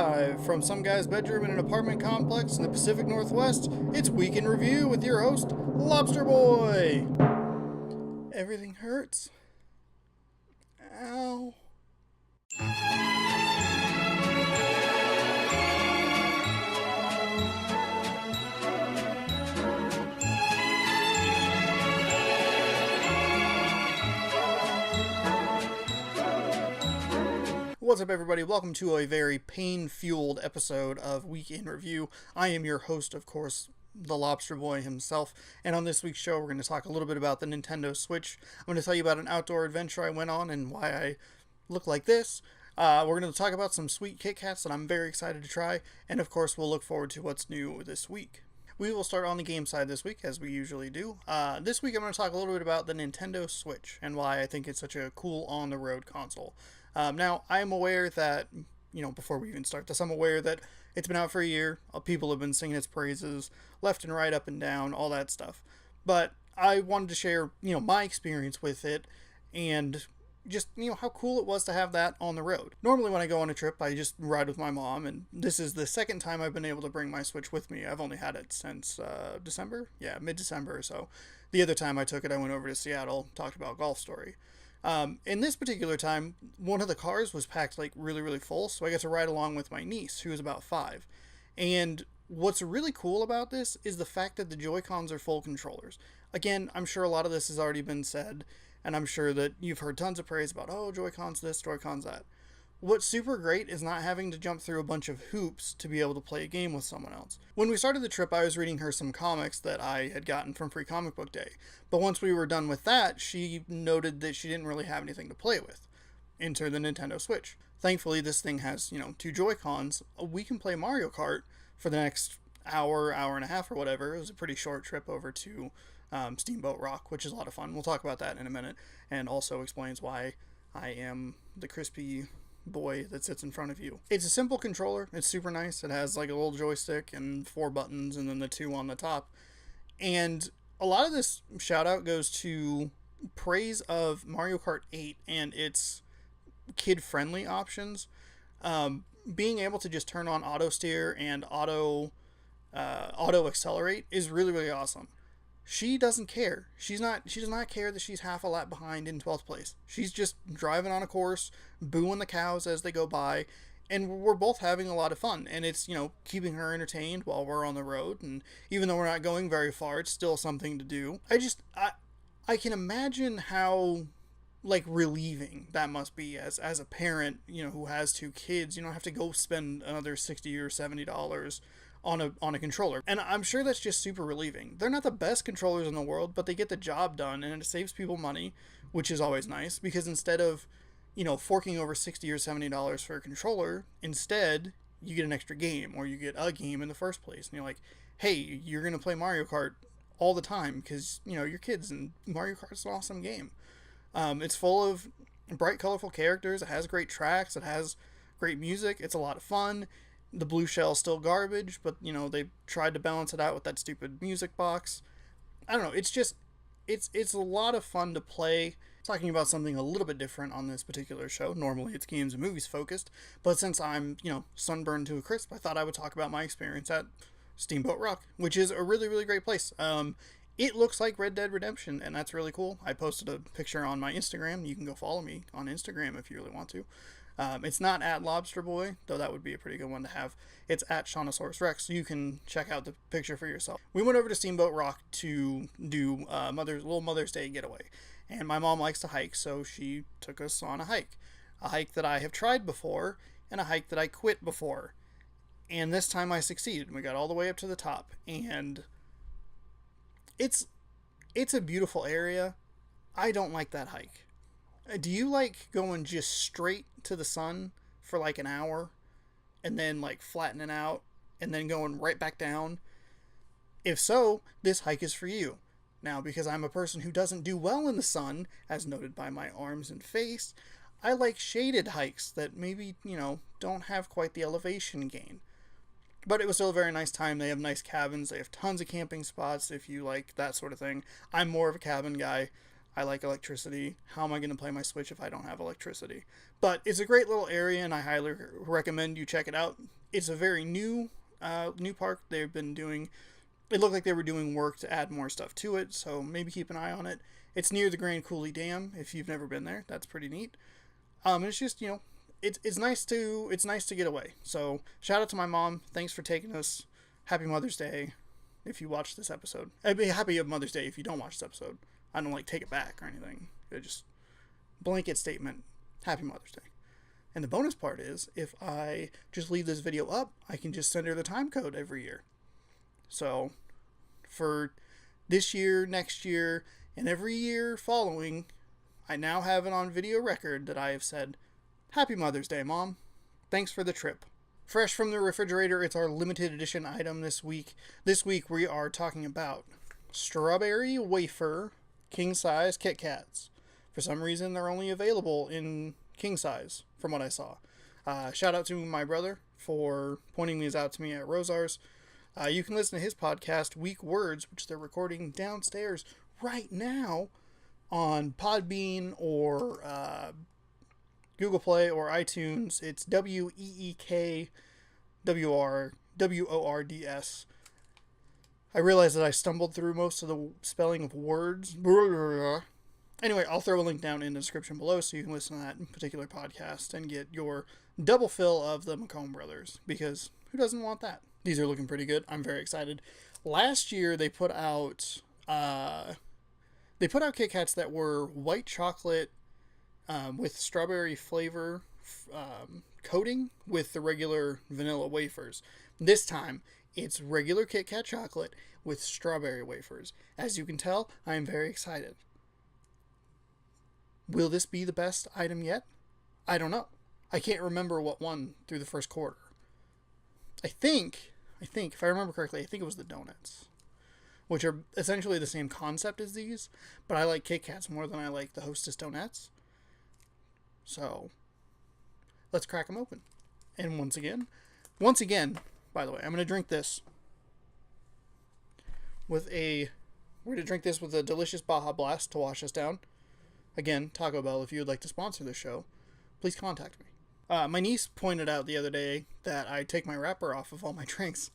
Live from some guy's bedroom in an apartment complex in the Pacific Northwest, it's Week in Review with your host, Lobster Boy. Everything hurts. Ow. What's up, everybody? Welcome to a very pain-fueled episode of Week in Review. I am your host, of course, the Lobster Boy himself, and on this week's show, we're going to talk a little bit about the Nintendo Switch. I'm going to tell you about an outdoor adventure I went on and why I look like this. We're going to talk about some sweet Kit Kats that I'm very excited to try, and of course, we'll look forward to what's new this week. We will start on the game side this week, as we usually do. This week, I'm going to talk a little bit about the Nintendo Switch and why I think it's such a cool on-the-road console. Now, I'm aware that, before we even start this, I'm aware that it's been out for a year. People have been singing its praises left and right, up and down, all that stuff. But I wanted to share, my experience with it and just, how cool it was to have that on the road. Normally when I go on a trip, I just ride with my mom, and this is the second time I've been able to bring my Switch with me. I've only had it since December? Yeah, mid-December or so. The other time I took it, I went over to Seattle, talked about Golf Story. In this particular time, one of the cars was packed really, really full, so I got to ride along with my niece, who was about 5. And what's really cool about this is the fact that the Joy-Cons are full controllers. Again, I'm sure a lot of this has already been said, and I'm sure that you've heard tons of praise about, oh, Joy-Cons this, Joy-Cons that. What's super great is not having to jump through a bunch of hoops to be able to play a game with someone else. When we started the trip, I was reading her some comics that I had gotten from Free Comic Book Day. But once we were done with that, she noted that she didn't really have anything to play with. Enter the Nintendo Switch. Thankfully, this thing has, 2 Joy-Cons. We can play Mario Kart for the next hour and a half or whatever. It was a pretty short trip over to Steamboat Rock, which is a lot of fun. We'll talk about that in a minute. And also explains why I am the crispy boy that sits in front of you. It's a simple controller. It's super nice. It has like a little joystick and 4 buttons and then the 2 on the top. And a lot of this shout out goes to praise of Mario Kart 8 and its kid-friendly options. Being able to just turn on auto steer and auto accelerate is really, really awesome. She doesn't care. She does not care that she's half a lap behind in 12th place. She's just driving on a course, booing the cows as they go by, and we're both having a lot of fun. And it's, keeping her entertained while we're on the road. And even though we're not going very far, it's still something to do. I can imagine how, relieving that must be as a parent, who has 2 kids. You don't have to go spend another $60 or $70 on a controller. And I'm sure that's just super relieving. They're not the best controllers in the world, but they get the job done, and it saves people money, which is always nice, because instead of, forking over $60 or $70 for a controller, instead you get an extra game, or you get a game in the first place. And you're like, hey, you're going to play Mario Kart all the time because, your kids, and Mario Kart's an awesome game. It's full of bright, colorful characters. It has great tracks. It has great music. It's a lot of fun. The blue shell's still garbage, but, they tried to balance it out with that stupid music box. I don't know, it's just, it's a lot of fun to play. Talking about something a little bit different on this particular show. Normally it's games and movies focused, but since I'm, sunburned to a crisp, I thought I would talk about my experience at Steamboat Rock, which is a really, really great place. It looks like Red Dead Redemption, and that's really cool. I posted a picture on my Instagram. You can go follow me on Instagram if you really want to. It's not at Lobster Boy, though that would be a pretty good one to have. It's at Shaunosaurus Rex, so you can check out the picture for yourself. We went over to Steamboat Rock to do little Mother's Day getaway, and my mom likes to hike, so she took us on a hike. A hike that I have tried before, and a hike that I quit before. And this time I succeeded. We got all the way up to the top, and it's a beautiful area. I don't like that hike. Do you like going just straight to the sun for an hour and then flattening out and then going right back down? If so, this hike is for you. Now, because I'm a person who doesn't do well in the sun, as noted by my arms and face, I like shaded hikes that maybe, don't have quite the elevation gain. But it was still a very nice time. They have nice cabins. They have tons of camping spots if you like that sort of thing. I'm more of a cabin guy. I like electricity. How am I going to play my Switch if I don't have electricity? But it's a great little area, and I highly recommend you check it out. it's a very new park. They've been doing. It looked like they were doing work to add more stuff to it, so maybe keep an eye on it. It's near the Grand Coulee Dam. If you've never been there, that's pretty neat. And it's just it's nice to get away. So shout out to my mom. Thanks for taking us. Happy Mother's Day. If you watch this episode, I'd be happy of Mother's Day if you don't watch this episode. I don't take it back or anything. It just blanket statement. Happy Mother's Day. And the bonus part is, if I just leave this video up, I can just send her the time code every year. So, for this year, next year, and every year following, I now have it on video record that I have said, Happy Mother's Day, Mom. Thanks for the trip. Fresh from the refrigerator, it's our limited edition item this week. This week we are talking about strawberry wafer king size Kit Kats. For some reason, they're only available in king size, from what I saw. Shout out to my brother for pointing these out to me at Rosar's. You can listen to his podcast, Weak Words, which they're recording downstairs right now on Podbean or Google Play or iTunes. It's WEEKWORDS. I realized that I stumbled through most of the spelling of words. Anyway, I'll throw a link down in the description below so you can listen to that particular podcast and get your double fill of the McComb brothers, because who doesn't want that? These are looking pretty good. I'm very excited. Last year they put out Kit Kats that were white chocolate with strawberry flavor coating with the regular vanilla wafers. This time it's regular Kit Kat chocolate with strawberry wafers. As you can tell, I am very excited. Will this be the best item yet? I don't know. I can't remember what won through the first quarter. I think, if I remember correctly, I think it was the donuts, which are essentially the same concept as these, but I like Kit Kats more than I like the Hostess donuts. So, let's crack them open. And once again, by the way, I'm going to drink this we're going to drink this with a delicious Baja Blast to wash us down. Again, Taco Bell, if you would like to sponsor this show, please contact me. My niece pointed out the other day that I take my wrapper off of all my drinks,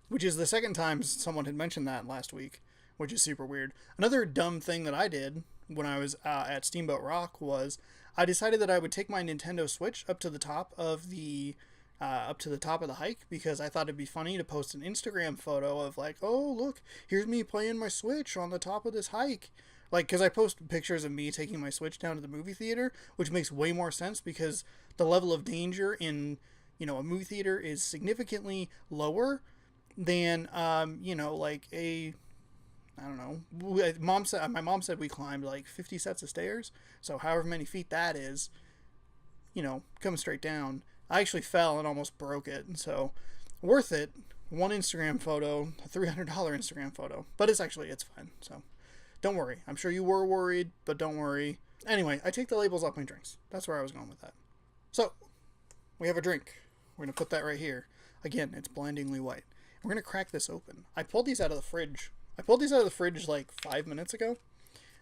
which is the second time someone had mentioned that last week, which is super weird. Another dumb thing that I did when I was at Steamboat Rock was I decided that I would take my Nintendo Switch up to the top of the hike, because I thought it'd be funny to post an Instagram photo of like, oh look, here's me playing my Switch on the top of this hike. Like, because I post pictures of me taking my Switch down to the movie theater, which makes way more sense because the level of danger in, a movie theater is significantly lower than, like I don't know. My mom said we climbed like 50 sets of stairs. So however many feet that is, coming straight down. I actually fell and almost broke it. So worth it. One Instagram photo, a $300 Instagram photo, but it's fine. So don't worry. I'm sure you were worried, but don't worry. Anyway, I take the labels off my drinks. That's where I was going with that. So, we have a drink. We're going to put that right here. Again, it's blindingly white. We're going to crack this open. I pulled these out of the fridge. Like 5 minutes ago.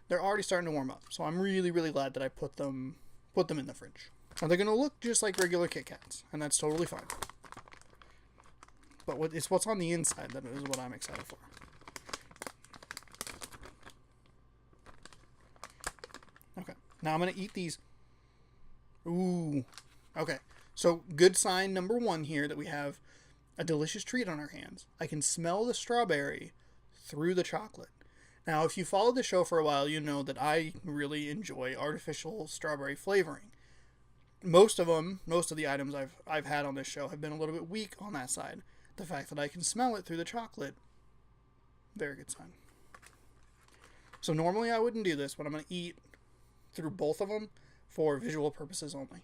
They're already starting to warm up. So I'm really, really glad that I put them in the fridge. Now they're going to look just like regular Kit Kats, and that's totally fine. But it's what's on the inside that is what I'm excited for. Okay, now I'm going to eat these. Ooh. Okay, so good sign number one here that we have a delicious treat on our hands. I can smell the strawberry through the chocolate. Now, if you followed the show for a while, you know that I really enjoy artificial strawberry flavoring. Most of the items I've had on this show have been a little bit weak on that side. The fact that I can smell it through the chocolate, very good sign. So normally I wouldn't do this, but I'm going to eat through both of them for visual purposes only.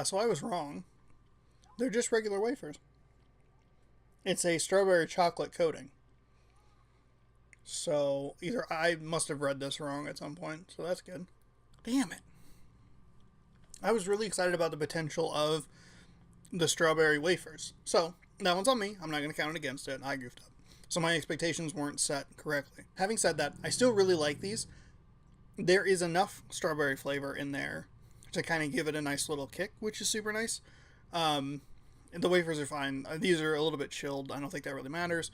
So I was wrong. They're just regular wafers. It's a strawberry chocolate coating. So either I must have read this wrong at some point, so that's good. Damn it. I was really excited about the potential of the strawberry wafers. So that one's on me. I'm not going to count it against it. I goofed up. So my expectations weren't set correctly. Having said that, I still really like these. There is enough strawberry flavor in there to kind of give it a nice little kick, which is super nice. The wafers are fine. These are a little bit chilled. I don't think that really matters.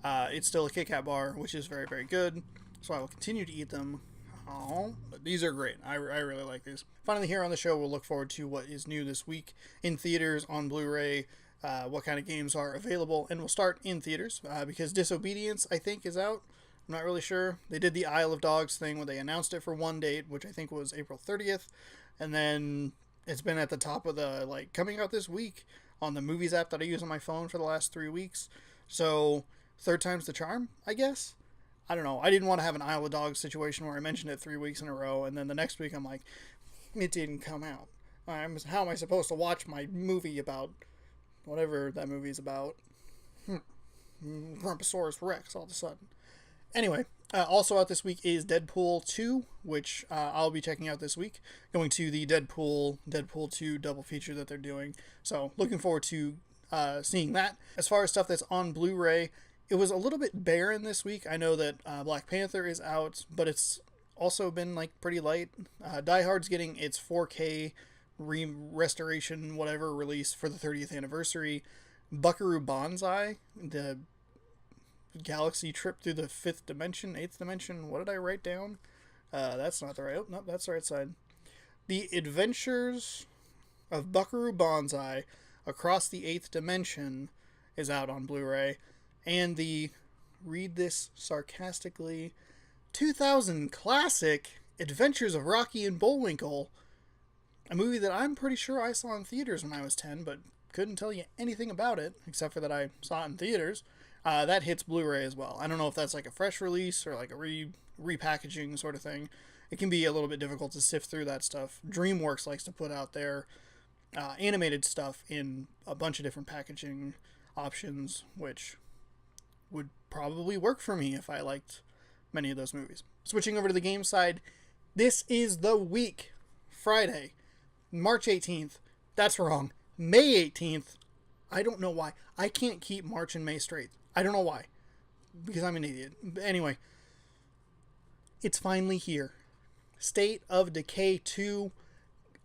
It's still a Kit Kat bar, which is very, very good. So I will continue to eat them. Oh, but these are great. I really like these. Finally, here on the show, we'll look forward to what is new this week in theaters, on Blu-ray, what kind of games are available, and we'll start in theaters because Disobedience, I think, is out. I'm not really sure. They did the Isle of Dogs thing where they announced it for one date, which I think was April 30th, and then it's been at the top of the, like, coming out this week on the Movies app that I use on my phone for the last 3 weeks. So, third time's the charm, I guess. I don't know. I didn't want to have an Isle of Dogs situation where I mentioned it 3 weeks in a row, and then the next week I'm like, it didn't come out. How am I supposed to watch my movie about whatever that movie's about? Grumposaurus Rex all of a sudden. Anyway, also out this week is Deadpool 2, which I'll be checking out this week. Going to the Deadpool 2 double feature that they're doing. So looking forward to seeing that. As far as stuff that's on Blu-ray, it was a little bit barren this week. I know that Black Panther is out, but it's also been like pretty light. Die Hard's getting its 4K restoration whatever release for the 30th anniversary. Buckaroo Banzai, the galaxy trip through the 8th dimension. What did I write down? That's not the right. Oh, no, that's the right side. The Adventures of Buckaroo Banzai Across the 8th Dimension is out on Blu-ray. And the, read this sarcastically, 2000 classic Adventures of Rocky and Bullwinkle, a movie that I'm pretty sure I saw in theaters when I was 10, but couldn't tell you anything about it, except for that I saw it in theaters. That hits Blu-ray as well. I don't know if that's like a fresh release or like a repackaging sort of thing. It can be a little bit difficult to sift through that stuff. DreamWorks likes to put out their animated stuff in a bunch of different packaging options, which would probably work for me if I liked many of those movies. Switching over to the game side, this is the week, Friday, March 18th. That's wrong. May 18th. I don't know why. I can't keep March and May straight. I don't know why. Because I'm an idiot. But anyway, it's finally here. State of Decay 2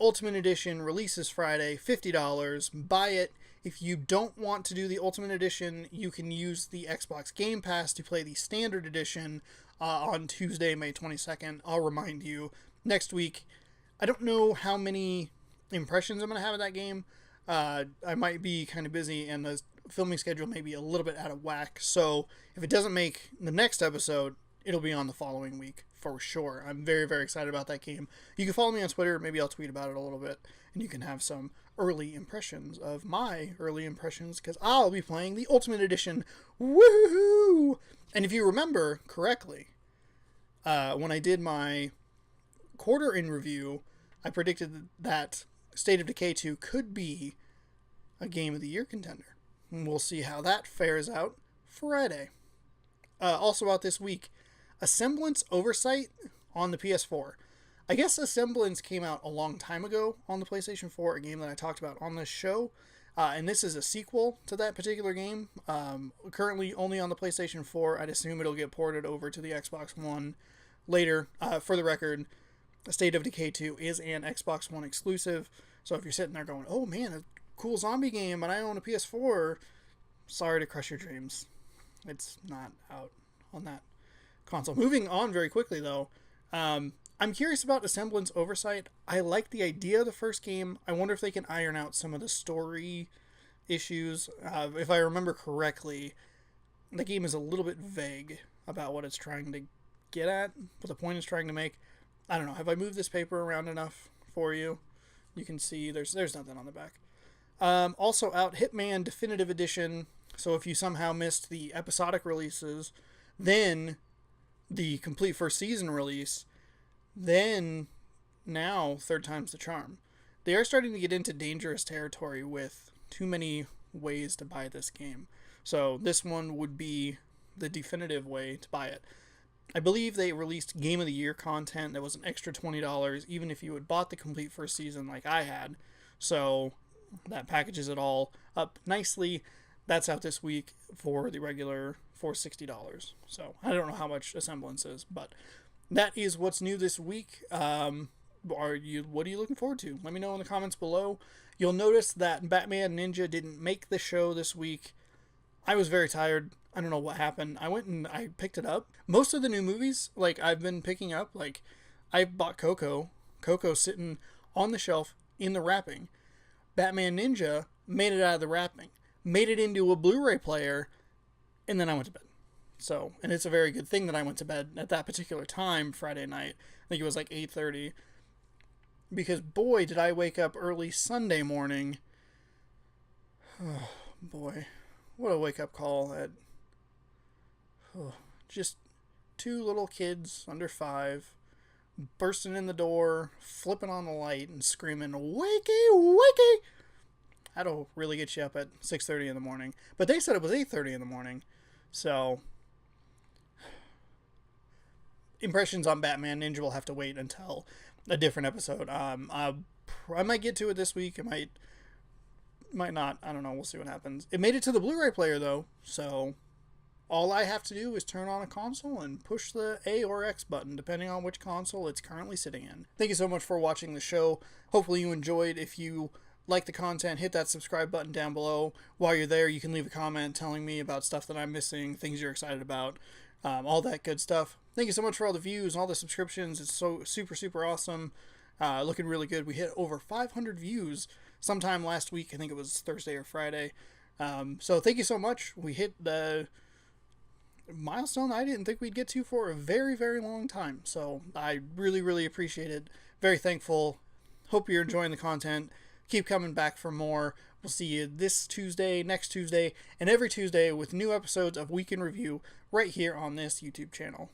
Ultimate Edition releases Friday, $50. Buy it. If you don't want to do the Ultimate Edition, you can use the Xbox Game Pass to play the Standard Edition on Tuesday, May 22nd. I'll remind you. Next week, I don't know how many impressions I'm going to have of that game. I might be kind of busy, and the filming schedule may be a little bit out of whack. So if it doesn't make the next episode, it'll be on the following week for sure. I'm very, very excited about that game. You can follow me on Twitter. Maybe I'll tweet about it a little bit, and you can have some early impressions of my early impressions, because I'll be playing the Ultimate Edition. Woohoo! And if you remember correctly, when I did my quarter in review, I predicted that State of Decay 2 could be a Game of the Year contender. And we'll see how that fares out Friday. Also out this week, A Semblance Oversight on the PS4. I guess A Semblance came out a long time ago on the PlayStation 4, a game that I talked about on this show. And this is a sequel to that particular game. Currently only on the PlayStation 4. I'd assume it'll get ported over to the Xbox One later. For the record, State of Decay 2 is an Xbox One exclusive. So if you're sitting there going, oh man, a cool zombie game, and I own a PS4, sorry to crush your dreams. It's not out on that console. Moving on very quickly, though, I'm curious about A Semblance Oversight. I like the idea of the first game. I wonder if they can iron out some of the story issues. If I remember correctly, the game is a little bit vague about what it's trying to get at, what the point it's trying to make. I don't know. Have I moved this paper around enough for you? You can see there's nothing on the back. Also out, Hitman Definitive Edition. So if you somehow missed the episodic releases, then the complete first season release, then now third time's the charm. They are starting to get into dangerous territory with too many ways to buy this game. So this one would be the definitive way to buy it. I believe they released Game of the Year content that was an extra $20, even if you had bought the complete first season like I had. So that packages it all up nicely. That's out this week for the regular for $60. So I don't know how much a semblance is, but that is what's new this week. What are you looking forward to? Let me know in the comments below. You'll notice that Batman Ninja didn't make the show this week. I was very tired. I don't know what happened. I went and I picked it up. Most of the new movies, like, I've been picking up, like, I bought Coco. Coco's sitting on the shelf in the wrapping. Batman Ninja made it out of the wrapping, made it into a Blu-ray player, and then I went to bed. So, and it's a very good thing that I went to bed at that particular time, Friday night. I think it was like 8:30. Because, boy, did I wake up early Sunday morning. Oh, boy. What a wake-up call at... just two little kids under 5 bursting in the door, flipping on the light, and screaming, "Wakey, wakey!" That'll really get you up at 6:30 in the morning. But they said it was 8:30 in the morning. So, impressions on Batman Ninja will have to wait until a different episode. I might get to it this week. I might not. I don't know. We'll see what happens. It made it to the Blu-ray player, though. So, all I have to do is turn on a console and push the A or X button, depending on which console it's currently sitting in. Thank you so much for watching the show. Hopefully you enjoyed. If you like the content, hit that subscribe button down below. While you're there, you can leave a comment telling me about stuff that I'm missing, things you're excited about, all that good stuff. Thank you so much for all the views and all the subscriptions. It's so super, super awesome. Looking really good. We hit over 500 views sometime last week. I think it was Thursday or Friday. So thank you so much. We hit the milestone I didn't think we'd get to for a very, very long time. So I really, really appreciate it. Very thankful. Hope you're enjoying the content. Keep coming back for more. We'll see you this Tuesday, next Tuesday, and every Tuesday with new episodes of Week in Review right here on this YouTube channel.